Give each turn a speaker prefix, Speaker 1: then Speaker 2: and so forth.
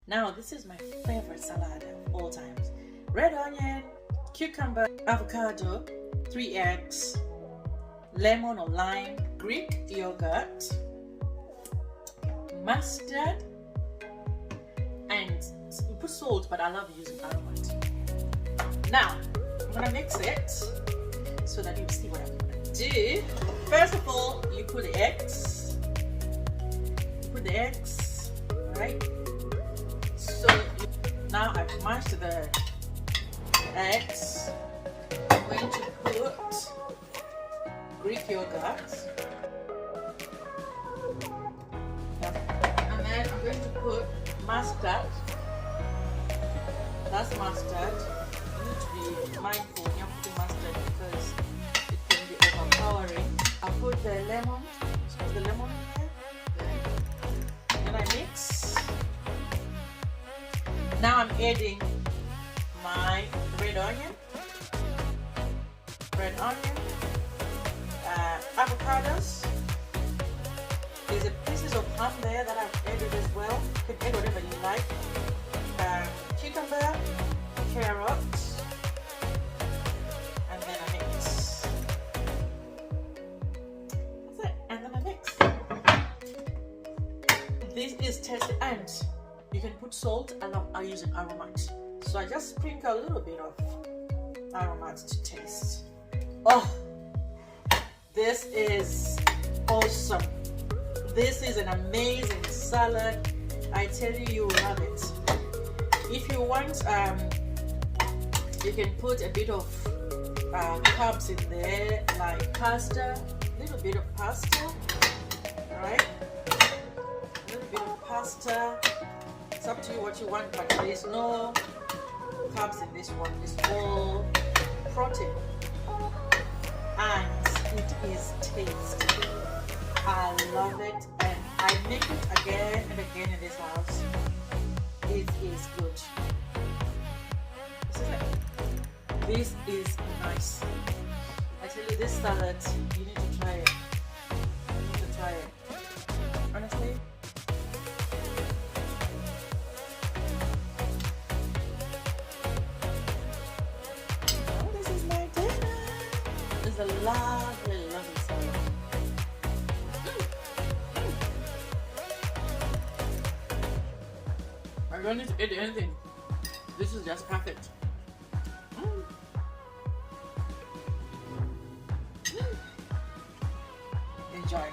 Speaker 1: Now, this is my favorite salad of all times. Red onion, cucumber, avocado, 3 eggs, lemon or lime, Greek yogurt, mustard, and you put salt, but I love using aromate. Now, I'm gonna mix it so that you see what I'm gonna do. First of all, you put the eggs. Right? So now I've mashed the eggs. I'm going to put Greek yogurt. And then I'm going to put mustard. That's mustard. You need to be mindful when you're putting mustard because it can be overpowering. I'll put the lemon. Put the lemon in there. Then I mix. Now I'm adding my red onion, avocados. There's a pieces of ham there that I've added as well. You can add whatever you like. Cucumber, carrots, and then I mix. That's it, and then I mix. This is tasty, and you can put salt. I use an aromat, so I just sprinkle a little bit of aromat to taste. Oh, this is awesome. This is an amazing salad. I tell you, you will love it. If you want, you can put a bit of carbs in there, like pasta, a little bit of pasta, alright? A little bit of pasta. It's up to you what you want, but there is no carbs in this one. It's all protein, and it is tasty. I love it, and I make it again and again in this house. It is good. This is nice. I tell you, this salad, you need to try it. You need to try it. Honestly. Oh, this is my dinner. It's a lovely, lovely salad. I don't need to add anything. This is just perfect. Enjoy.